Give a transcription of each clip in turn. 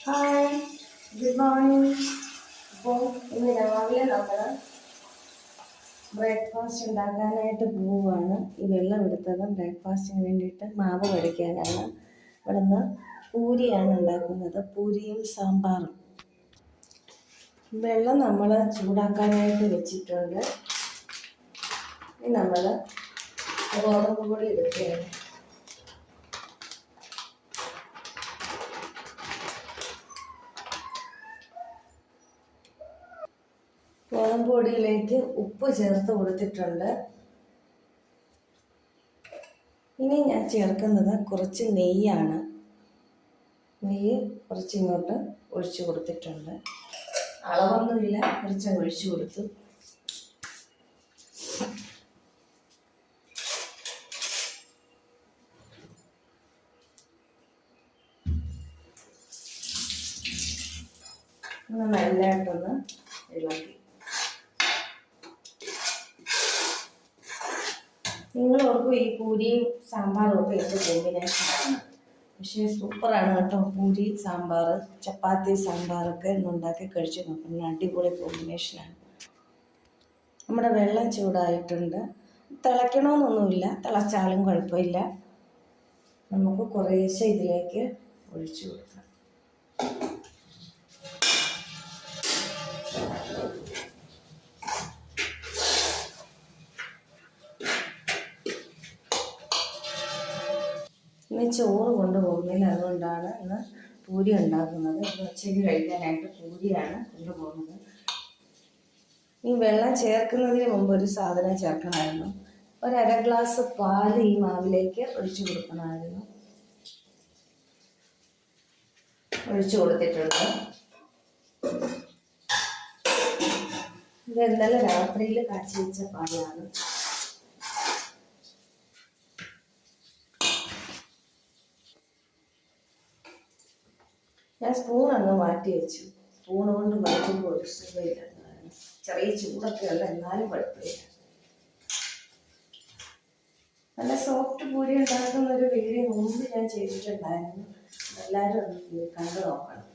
Hi, good morning. അപ്പോൾ ഇന്ന് രാവിലെ നമ്മൾ ബ്രേക്ക്ഫാസ്റ്റ് ഉണ്ടാക്കാനായിട്ട് പോവുകയാണ്. ഈ വെള്ളം എടുത്തത് ബ്രേക്ക്ഫാസ്റ്റിന് വേണ്ടിയിട്ട് മാവ് കുഴയ്ക്കാനാണ്. ഇവിടുന്ന് പൂരിയാണ് ഉണ്ടാക്കുന്നത്, പൂരിയും സാമ്പാറും. വെള്ളം നമ്മൾ ചൂടാക്കാനായിട്ട് വെച്ചിട്ടുണ്ട്. ഇനി നമ്മൾ ഗോതമ്പ് പൊടി എടുക്കുകയാണ്. ഗോതമ്പ് പൊടിയിലേക്ക് ഉപ്പ് ചേർത്ത് കൊടുത്തിട്ടുണ്ട്. ഇനി ഞാൻ ചേർക്കുന്നത് കുറച്ച് നെയ്യാണ്. നെയ്യ് കുറച്ചിങ്ങോട്ട് ഒഴിച്ചു കൊടുത്തിട്ടുണ്ട്. അളവൊന്നുമില്ല, കുറച്ച് ഒഴിച്ചു കൊടുത്തു. നല്ലതായിട്ടൊന്ന് ഇളക്കി. നിങ്ങൾ ഓർക്കും ഈ പൂരിയും സാമ്പാറും ഒക്കെ എന്ത് കോമ്പിനേഷനാണ്, പക്ഷേ സൂപ്പറാണ് കേട്ടോ. പൂരി സാമ്പാർ, ചപ്പാത്തി സാമ്പാറൊക്കെ ഇന്നുണ്ടാക്കി കഴിച്ചു നോക്കണം, അടിപൊളി കോമ്പിനേഷനാണ്. നമ്മുടെ വെള്ളം ചൂടായിട്ടുണ്ട്. തിളയ്ക്കണമെന്നൊന്നുമില്ല, തിളച്ചാലും കുഴപ്പമില്ല. നമുക്ക് കുറേശ്ശെ ഇതിലേക്ക് ഒഴിച്ചു കൊടുക്കാം. ഇന്ന് ചോറ് കൊണ്ടുപോകുന്നില്ല, അതുകൊണ്ടാണ് ഇന്ന് പൂരി ഉണ്ടാക്കുന്നത്. ഇന്ന് ഉച്ചയ്ക്ക് കഴിക്കാനായിട്ട് പൂരിയാണ് കൊണ്ടുപോകുന്നത്. ഈ വെള്ളം ചേർക്കുന്നതിന് മുമ്പ് ഒരു സാധനം ചേർക്കണമായിരുന്നു. ഒരു അര ഗ്ലാസ് പാൽ ഈ മാവിലേക്ക് ഒഴിച്ചു കൊടുക്കണമായിരുന്നു. ഒഴിച്ചു കൊടുത്തിട്ടുണ്ട്. ഇത് ഇന്നലെ രാത്രിയിൽ കാച്ചി വെച്ച പാലാണ്. ഞാൻ സ്പൂൺ അങ്ങ് മാറ്റി വെച്ചു. സ്പൂൺ കൊണ്ട് വഴറ്റുമ്പോൾ ഒരു സുഖമില്ല. ചെറിയ ചൂടൊക്കെ ഉണ്ട്, എന്നാലും കുഴപ്പമില്ല. നല്ല സോഫ്റ്റ് പൂരി ഉണ്ടാക്കുന്ന ഒരു വീഡിയോ മുമ്പ് ഞാൻ ചെയ്തിട്ടുണ്ടായിരുന്നു. എല്ലാവരും ഒന്ന് കണ്ടു നോക്കണം.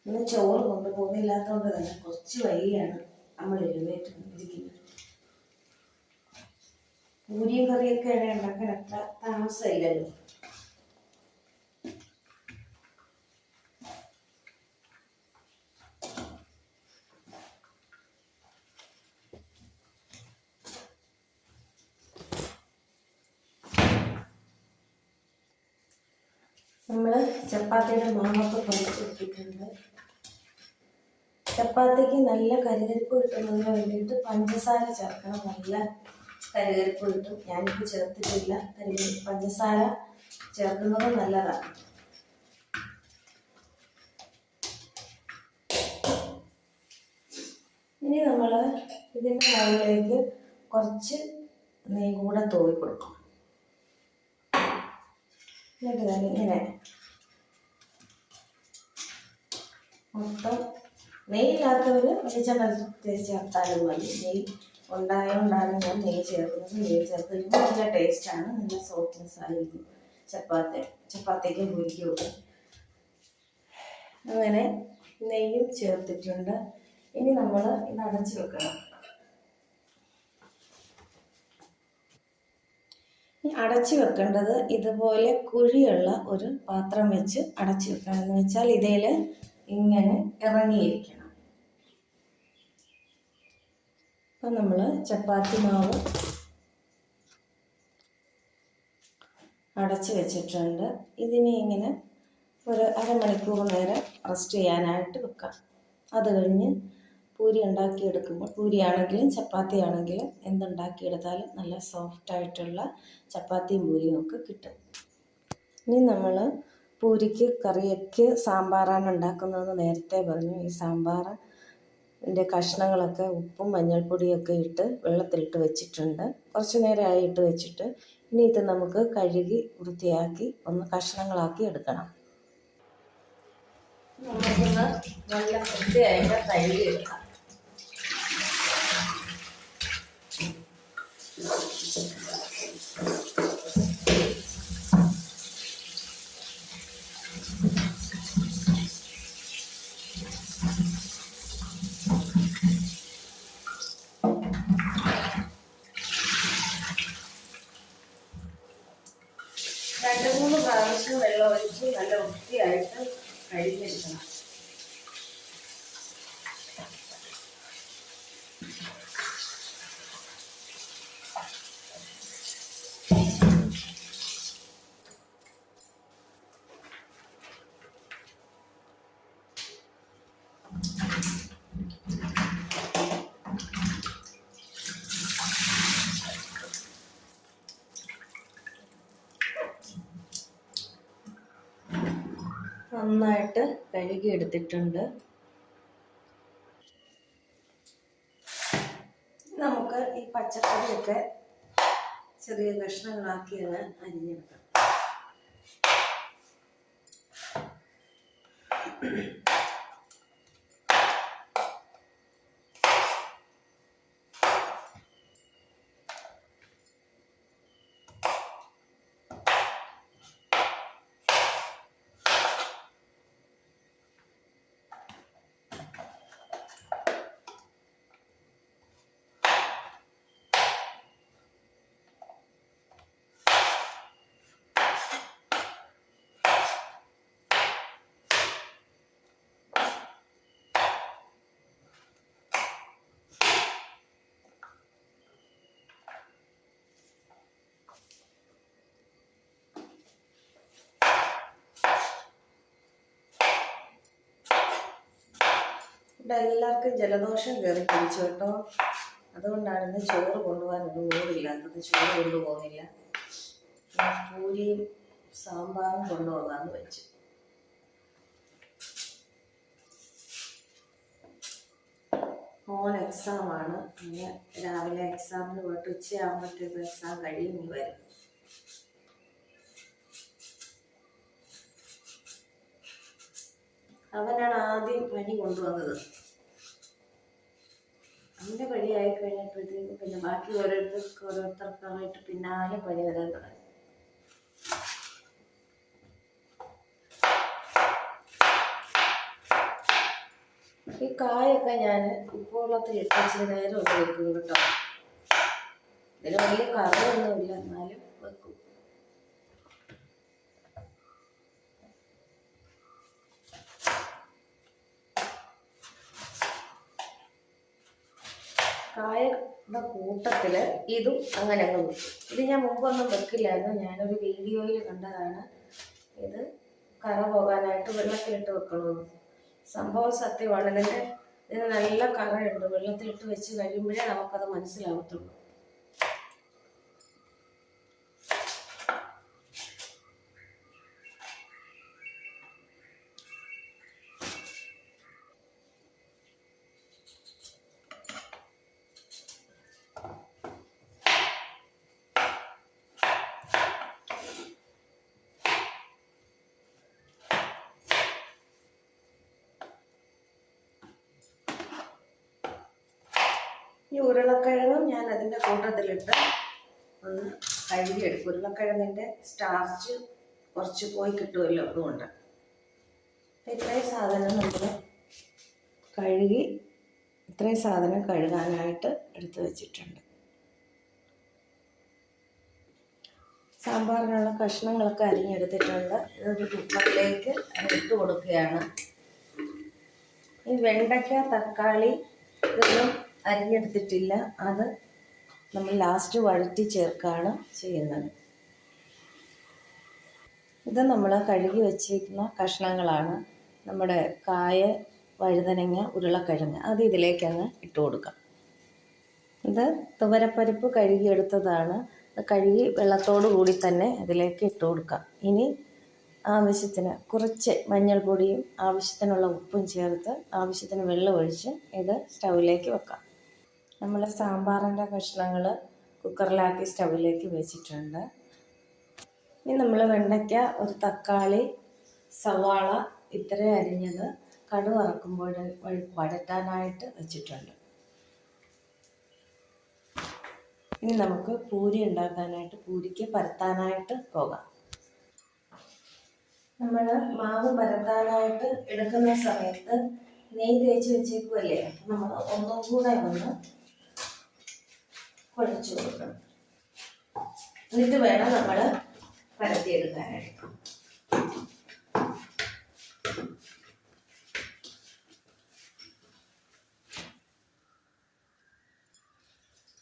ഇന്ന് ചോറ് കൊണ്ടുപോകുന്നില്ലാത്തതുകൊണ്ട് തന്നെ കുറച്ച് വൈകിയാണ് നമ്മൾ എഴുന്നേറ്റ് ഇരിക്കുന്നത്. പൂരിയും കറിയൊക്കെ ഉണ്ടാക്കാൻ അത്ര താമസമില്ലല്ലോ. നമ്മൾ ചപ്പാത്തിയുടെ മാവൊക്കെ കുഴച്ചെടുത്തിട്ടുണ്ട്. ചപ്പാത്തിക്ക് നല്ല കരുകരിപ്പ് കിട്ടുന്നതിന് വേണ്ടിയിട്ട് പഞ്ചസാര ചേർക്കണം. നല്ല കരുകരിപ്പ് കിട്ടും. ഞാനിപ്പോൾ ചേർത്തിട്ടില്ല. പഞ്ചസാര ചേർക്കുന്നത് നല്ലതാണ്. ഇനി നമ്മൾ ഇതിൻ്റെ മുകളിലേക്ക് കുറച്ച് നെയ്യ് കൂടെ തൂവി കൊടുക്കും. എന്നിട്ട് തന്നെ ഇങ്ങനെ മൊത്തം നെയ്യില്ലാത്തവർ വെളിച്ചെണ്ണ ചേർത്താലും മതി. നെയ്യ് ഉണ്ടായതുകൊണ്ടാണ് ഞാൻ നെയ്യ് ചേർക്കുന്നത്. നെയ്യ് ചേർത്ത് കഴിയുമ്പോൾ നല്ല ടേസ്റ്റാണ്, നല്ല സോഫ്റ്റ്നെസ് ആയിരിക്കും ചപ്പാത്തിക്കും പൂരിക്കും ഒക്കെ. അങ്ങനെ നെയ്യും ചേർത്തിട്ടുണ്ട്. ഇനി നമ്മൾ ഇത് അടച്ചു വെക്കണം. അടച്ചു വെക്കേണ്ടത് ഇതുപോലെ കുഴിയുള്ള ഒരു പാത്രം വെച്ച് അടച്ചു വെക്കണം. എന്ന് വെച്ചാൽ ഇതിൽ ഇങ്ങനെ ഇറങ്ങിയിരിക്കണം. അപ്പം നമ്മൾ ചപ്പാത്തി മാവ് അടച്ചു വെച്ചിട്ടുണ്ട്. ഇതിനെ ഇങ്ങനെ ഒരു അരമണിക്കൂർ നേരം റെസ്റ്റ് ചെയ്യാനായിട്ട് വെക്കാം. അത് കഴിഞ്ഞ് പൂരി ഉണ്ടാക്കിയെടുക്കുമ്പോൾ, പൂരിയാണെങ്കിലും ചപ്പാത്തി ആണെങ്കിലും എന്തുണ്ടാക്കിയെടുത്താലും നല്ല സോഫ്റ്റായിട്ടുള്ള ചപ്പാത്തിയും പൂരിയും ഒക്കെ കിട്ടും. ഇനി നമ്മൾ പൂരിക്ക് കറിക്ക് സാമ്പാറാണ് ഉണ്ടാക്കുന്നതെന്ന് നേരത്തെ പറഞ്ഞു. ഈ സാമ്പാറിൻ്റെ കഷ്ണങ്ങളൊക്കെ ഉപ്പും മഞ്ഞൾപ്പൊടിയൊക്കെ ഇട്ട് വെള്ളത്തിലിട്ട് വെച്ചിട്ടുണ്ട്. കുറച്ച് നേരമായി ഇട്ട് വെച്ചിട്ട്. ഇനി ഇത് നമുക്ക് കഴുകി വൃത്തിയാക്കി ഒന്ന് കഷ്ണങ്ങളാക്കി എടുക്കണം. നമുക്കൊന്ന് നല്ല വൃത്തിയായിട്ട് കഴുകി എടുക്കാം. രണ്ട് മൂന്ന് പ്രാവശ്യം വെള്ളം ഒഴിച്ച് നല്ല വൃത്തിയായിട്ട് കഴുകിയെടുക്കണം. നന്നായിട്ട് കഴുകി എടുത്തിട്ടുണ്ട്. നമുക്ക് ഈ പച്ചക്കറിയൊക്കെ ചെറിയ കഷ്ണങ്ങളാക്കി അങ്ങ് അരിഞ്ഞെടുക്കാം. ഇവിടെ എല്ലാവർക്കും ജലദോഷം കയറി പിടിച്ചു കേട്ടോ. അതുകൊണ്ടാണ് ഇന്ന് ചോറ് കൊണ്ടുപോകാനൊന്നും മൂടില്ലാത്തത്. ചോറ് കൊണ്ടുപോകുന്നില്ല. പൂരിയും സാമ്പാറും കൊണ്ടുപോകാമെന്ന് വെച്ചു. മോൻ എക്സാമാണ്. പിന്നെ രാവിലെ എക്സാമിന് പോയിട്ട് ഉച്ചയാകുമ്പോഴത്തേക്കും എക്സാം കഴിഞ്ഞ് വരും. അവനാണ് ആദ്യം പനി കൊണ്ടുവന്നത്. അവൻ്റെ പനി ആയി കഴിഞ്ഞപ്പോഴത്തേക്കും പിന്നെ ബാക്കി ഓരോരുത്തർക്കായിട്ട് പിന്നാലെ പനി വരാൻ തുടങ്ങി. ഈ കായൊക്കെ ഞാൻ ഉപ്പുവെള്ളത്തിൽ ഇട്ട് ഇച്ചിരി നേരം ഒന്ന് വെക്കും കേട്ടോ. ഇതിന് വലിയ കറിയൊന്നുമില്ല, എന്നാലും വെക്കും. കായയുടെ കൂട്ടത്തിൽ ഇതും അങ്ങനെ അങ്ങ് വെക്കും. ഇത് ഞാൻ മുമ്പൊന്നും വെക്കില്ലായിരുന്നു. ഞാനൊരു വീഡിയോയിൽ കണ്ടതാണ് ഇത് കറ പോകാനായിട്ട് വെള്ളത്തിലിട്ട് വെക്കണമെന്ന്. സംഭവം സത്യമാണ്. ഇതിന് നല്ല കറയുണ്ട്. വെള്ളത്തിലിട്ട് വെച്ച് കഴിയുമ്പോഴേ നമുക്കത് മനസ്സിലാവത്തുള്ളൂ. ഈ ഉരുളക്കിഴങ്ങും ഞാൻ അതിൻ്റെ കൂട്ടത്തിലിട്ട് ഒന്ന് കഴുകിയെടുക്കും. ഉരുളക്കിഴങ്ങിൻ്റെ സ്റ്റാർച്ച് കുറച്ച് പോയി കിട്ടുമല്ലോ, അതുകൊണ്ട് ഇത്രയും സാധനം നമ്മൾ കഴുകി ഇത്രയും സാധനം കഴുകാനായിട്ട് എടുത്ത് വെച്ചിട്ടുണ്ട്. സാമ്പാറിനുള്ള കഷ്ണങ്ങളൊക്കെ അരിഞ്ഞെടുത്തിട്ടുണ്ട്. ഇതൊരു കുക്കറിലേക്ക് ഇട്ട് കൊടുക്കുകയാണ്. ഈ വെണ്ടയ്ക്ക, തക്കാളി ഇതൊന്നും അരിഞ്ഞെടുത്തിട്ടില്ല. അത് നമ്മൾ ലാസ്റ്റ് വഴറ്റി ചേർക്കുകയാണ് ചെയ്യുന്നത്. ഇത് നമ്മൾ കഴുകി വച്ചിരിക്കുന്ന കഷ്ണങ്ങളാണ്. നമ്മുടെ കായ, വഴുതനങ്ങ, ഉരുളക്കിഴങ്ങ് അത് ഇതിലേക്കങ്ങ് ഇട്ട് കൊടുക്കാം. ഇത് തുവരപ്പരിപ്പ് കഴുകിയെടുത്തതാണ്. കഴുകി വെള്ളത്തോടു കൂടി തന്നെ അതിലേക്ക് ഇട്ട് കൊടുക്കാം. ഇനി ആവശ്യത്തിന് കുറച്ച് മഞ്ഞൾപ്പൊടിയും ആവശ്യത്തിനുള്ള ഉപ്പും ചേർത്ത് ആവശ്യത്തിന് വെള്ളം ഒഴിച്ച് ഇത് സ്റ്റൗവിലേക്ക് വെക്കാം. നമ്മൾ സാമ്പാറിൻ്റെ കഷ്ണങ്ങൾ കുക്കറിലാക്കി സ്റ്റൗവിലേക്ക് വെച്ചിട്ടുണ്ട്. ഇനി നമ്മൾ വെണ്ടയ്ക്ക, ഒരു തക്കാളി, സവാള ഇത്രയും അരിഞ്ഞത് കടുക് വറക്കുമ്പോൾ വഴറ്റാനായിട്ട് വെച്ചിട്ടുണ്ട്. ഇനി നമുക്ക് പൂരി ഉണ്ടാക്കാനായിട്ട്, പൂരിക്ക് പരത്താനായിട്ട് പോകാം. നമ്മൾ മാവ് പരത്താനായിട്ട് എടുക്കുന്ന സമയത്ത് നെയ്യ് തേച്ച് വെച്ചേക്കുമല്ലേ, നമ്മൾ ഒന്നും കൂടെ ഒന്ന് കുഴച്ച് കൊടുക്കണം. എന്നിട്ട് വേണം നമ്മൾ പരത്തിയെടുക്കാനായിട്ട്.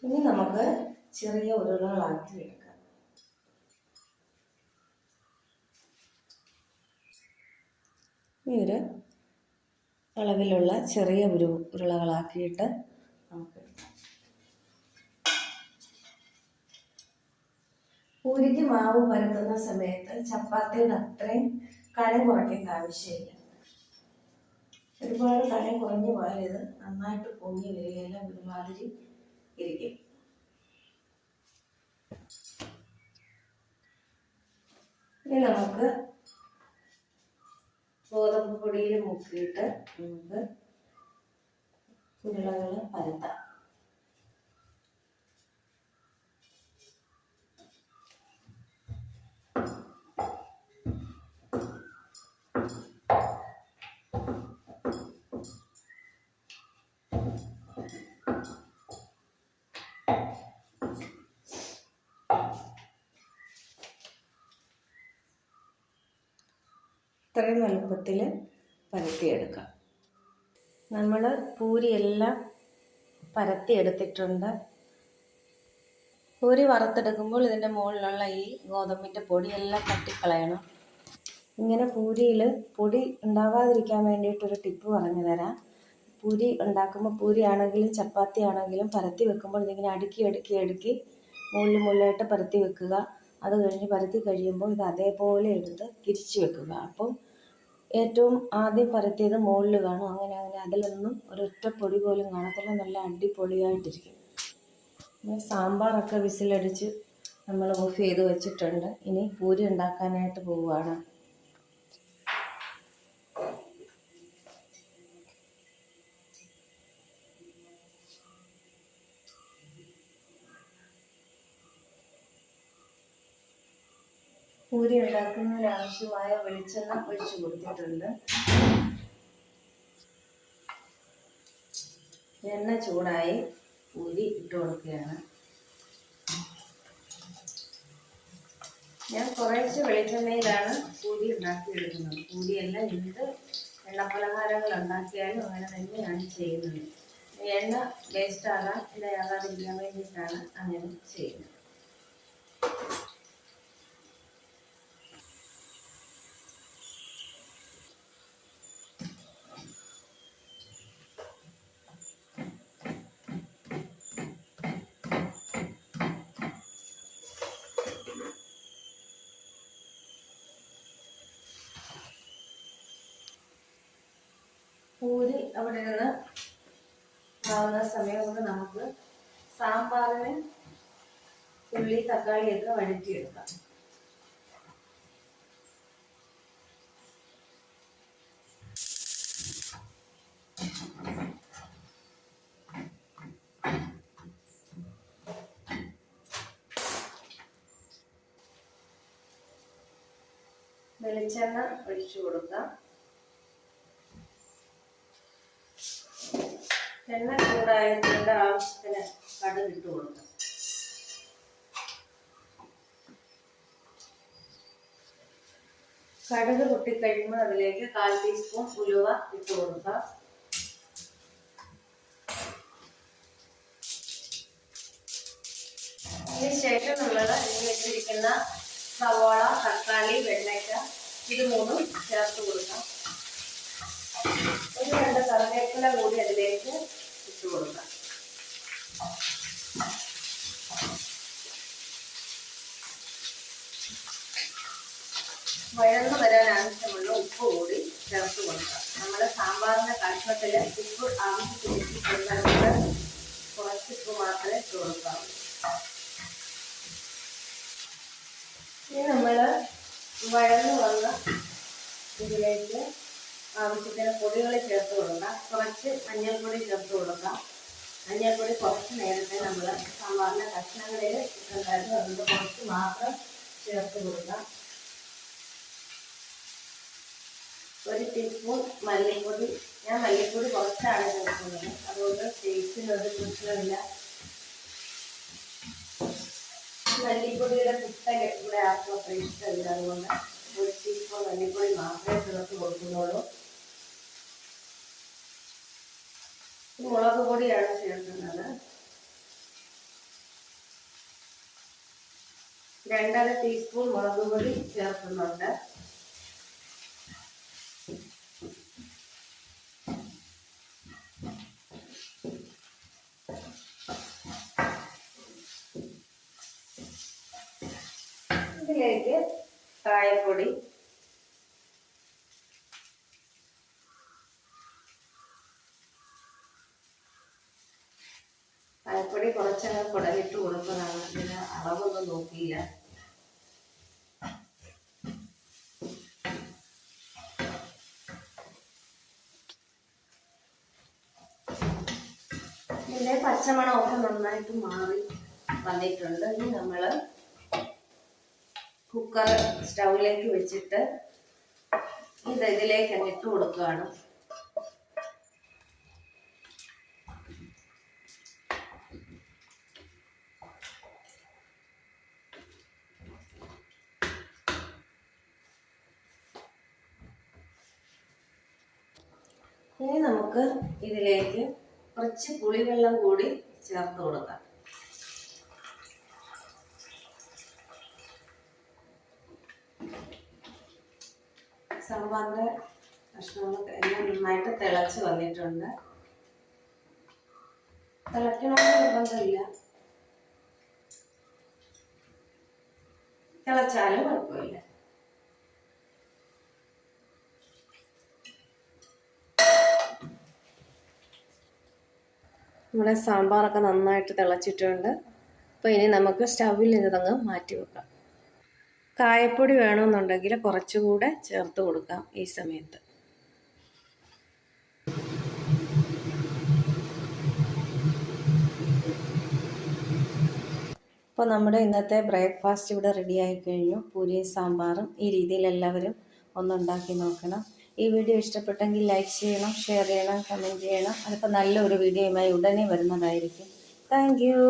ഇനി നമുക്ക് ചെറിയ ഉരുളകളാക്കി എടുക്കാം. ഈ ഒരു അളവിലുള്ള ചെറിയ ഉരുളകളാക്കിയിട്ട് നമുക്ക് പൂരിക്ക് മാവ് പരത്തുന്ന സമയത്ത് ചപ്പാത്തിയുടെ അത്രയും കനം കുറയ്ക്കേണ്ട ആവശ്യമില്ല. ഒരുപാട് കനം കുറഞ്ഞു പോയാൽ ഇത് നന്നായിട്ട് പൊങ്ങി വരികയില്ല, ഒരുമാതിരി ഇരിക്കും. ഇനി നമുക്ക് ഗോതമ്പ് പൊടിയിൽ മുക്കിയിട്ട് നമുക്ക് ഉരുളകൾ പരത്താം. ഇത്രയും വലുപ്പത്തിൽ പരത്തിയെടുക്കാം. നമ്മൾ പൂരിയെല്ലാം പരത്തിയെടുത്തിട്ടുണ്ട്. പൂരി വറുത്തെടുക്കുമ്പോൾ ഇതിൻ്റെ മുകളിലുള്ള ഈ ഗോതമ്പിൻ്റെ പൊടിയെല്ലാം തട്ടിക്കളയണം. ഇങ്ങനെ പൂരിയിൽ പൊടി ഉണ്ടാകാതിരിക്കാൻ വേണ്ടിയിട്ടൊരു ടിപ്പ് പറഞ്ഞു തരാം. പൂരി ഉണ്ടാക്കുമ്പോൾ, പൂരി ആണെങ്കിലും ചപ്പാത്തി ആണെങ്കിലും പരത്തി വെക്കുമ്പോൾ ഇതിങ്ങനെ അടുക്കി മുകളിലായിട്ട് പരത്തി വെക്കുക. അത് കഴിഞ്ഞ് പരത്തി കഴിയുമ്പോൾ ഇത് അതേപോലെ എടുത്ത് തിരിച്ച് വെക്കുക. അപ്പം ഏറ്റവും ആദ്യം പരത്തിയത് മുകളിൽ കാണും. അങ്ങനെ അതിലൊന്നും ഒരൊറ്റ പൊടി പോലും കാണത്തില്ല. നല്ല അടിപൊളിയായിട്ടിരിക്കും. സാമ്പാറൊക്കെ വിസിലടിച്ച് നമ്മൾ ഓഫ് ചെയ്ത് വെച്ചിട്ടുണ്ട്. ഇനി പൂരി ഉണ്ടാക്കാനായിട്ട് പോവുകയാണ്. പൂരി ഉണ്ടാക്കുന്നതിനാവശ്യമായ വെളിച്ചെണ്ണ ഒഴിച്ചു കൊടുത്തിട്ടുണ്ട്. എണ്ണ ചൂടായി, പൂരി ഇട്ട് കൊടുക്കുകയാണ്. ഞാൻ കുറേശ്ശെ വെളിച്ചെണ്ണയിലാണ് പൂരി ഉണ്ടാക്കിയെടുക്കുന്നത്. പൂരിയെല്ലാം എന്ത് എണ്ണപ്പലഹാരങ്ങൾ ഉണ്ടാക്കിയാലും അങ്ങനെ തന്നെയാണ് ചെയ്യുന്നത്. എണ്ണ ഇടയാകാതിരിക്കാൻ വേണ്ടിയിട്ടാണ് അങ്ങനെ ചെയ്യുന്നത്. പൂരി അവിടെ നിന്ന് ആവുന്ന സമയം കൊണ്ട് നമുക്ക് സാമ്പാറിന് ഉള്ളി തക്കാളിയൊക്കെ വഴറ്റിയെടുക്കാം. വെളിച്ചെണ്ണ ഒഴിച്ചു കൊടുക്കാം. എണ്ണ ചൂടായതിൻ്റെ ആവശ്യത്തിന് കടുക് ഇട്ട് കൊടുക്കാം. കടുക് പൊട്ടിക്കഴിയുമ്പോൾ അതിലേക്ക് 1/4 ടീസ്പൂൺ ഉലുവ ഇട്ട് കൊടുക്കാം. അതിനുശേഷം നമ്മൾ അരിഞ്ഞു വെച്ചിരിക്കുന്ന സവാള, തക്കാളി, വെണ്ടയ്ക്ക ഇത് മൂന്നും ചേർത്ത് കൊടുക്കാം. ഒരു 2 കറിവേപ്പില കൂടി അതിലേക്ക് ഇട്ട് കൊടുക്കാം. വഴന്നു വരാൻ ആവശ്യമുള്ള ഉപ്പ് കൂടി ചേർത്ത് കൊടുക്കാം. നമ്മൾ സാമ്പാറിൻ്റെ കഷ്ണത്തിൽ ഉപ്പ് ആവശ്യത്തിന് കുറച്ച് ഉപ്പ് മാത്രമേ ഇട്ട് കൊടുക്കാവൂ. ഇനി നമ്മൾ വഴന്നു വന്ന ഇതിലേക്ക് ആവശ്യത്തിന് പൊടികൾ ചേർത്ത് കൊടുക്കാം. കുറച്ച് മഞ്ഞൾപ്പൊടി ചേർത്ത് കൊടുക്കാം. മഞ്ഞൾപ്പൊടി കുറച്ച് നേരത്തെ നമ്മൾ സാമ്പാറിൻ്റെ കഷ്ണങ്ങളിൽ ഇട്ടുണ്ടായിരുന്നു, അതുകൊണ്ട് കുറച്ച് മാത്രം ചേർത്ത് കൊടുക്കാം. 1 ടീസ്പൂൺ മല്ലിപ്പൊടി. ഞാൻ മല്ലിപ്പൊടി കുറച്ചാണ് ചേർക്കുന്നത്, അതുകൊണ്ട് ടേസ്റ്റിനൊരു പ്രശ്നമില്ല. മല്ലിപ്പൊടിയുടെ കുത്തക ഇവിടെ ആർക്കും അത്ര ഇഷ്ടമില്ല, അതുകൊണ്ട് 1 ടീസ്പൂൺ മല്ലിപ്പൊടി മാത്രമേ ചേർത്ത് കൊടുക്കുന്നുള്ളൂ. മുളക് പൊടിയാണ് ചേർക്കുന്നത്. 2.5 ടീസ്പൂൺ മുളക് പൊടി ചേർക്കുന്നുണ്ട്. ഇതിലേക്ക് കായപ്പൊടി, കായപ്പൊടി കുറച്ചങ്ങ് കുടലിട്ട് കൊടുക്കുന്നതാണ്, ഇതിന് അളവൊന്നും നോക്കിയില്ല. ഇതിൻ്റെ പച്ചമണമൊക്കെ നന്നായിട്ട് മാറി വന്നിട്ടുണ്ട്. ഇനി നമ്മൾ കുക്കർ സ്റ്റൗവിലേക്ക് വെച്ചിട്ട് ഇതിലേക്ക് ഇട്ട് കൊടുക്കുകയാണ്. ഇനി നമുക്ക് ഇതിലേക്ക് കുറച്ച് പുളിവെള്ളം കൂടി ചേർത്ത് കൊടുക്കാം. സാമ്പാറിൻ്റെ കഷ്ണങ്ങളൊക്കെ എല്ലാം നന്നായിട്ട് തിളച്ച് വന്നിട്ടുണ്ട്. തിളയ്ക്കണമെന്ന് നിർബന്ധമില്ല, തിളച്ചാലും കുഴപ്പമില്ല. നമ്മുടെ സാമ്പാറൊക്കെ നന്നായിട്ട് തിളച്ചിട്ടുണ്ട്. അപ്പോൾ ഇനി നമുക്ക് സ്റ്റൗവിൽ ഇതങ്ങ് മാറ്റി വെക്കാം. കായപ്പൊടി വേണമെന്നുണ്ടെങ്കിൽ കുറച്ചുകൂടെ ചേർത്ത് കൊടുക്കാം ഈ സമയത്ത്. അപ്പോൾ നമ്മുടെ ഇന്നത്തെ ബ്രേക്ക്ഫാസ്റ്റ് ഇവിടെ റെഡിയായി കഴിഞ്ഞു. പൂരിയും സാമ്പാറും ഈ രീതിയിൽ എല്ലാവരും ഒന്നുണ്ടാക്കി നോക്കണം. ഈ വീഡിയോ ഇഷ്ടപ്പെട്ടെങ്കിൽ ലൈക്ക് ചെയ്യണം, ഷെയർ ചെയ്യണം, കമൻറ്റ് ചെയ്യണം. അതിപ്പോൾ നല്ലൊരു വീഡിയോയുമായി ഉടനെ വരുന്നതായിരിക്കും. Thank you.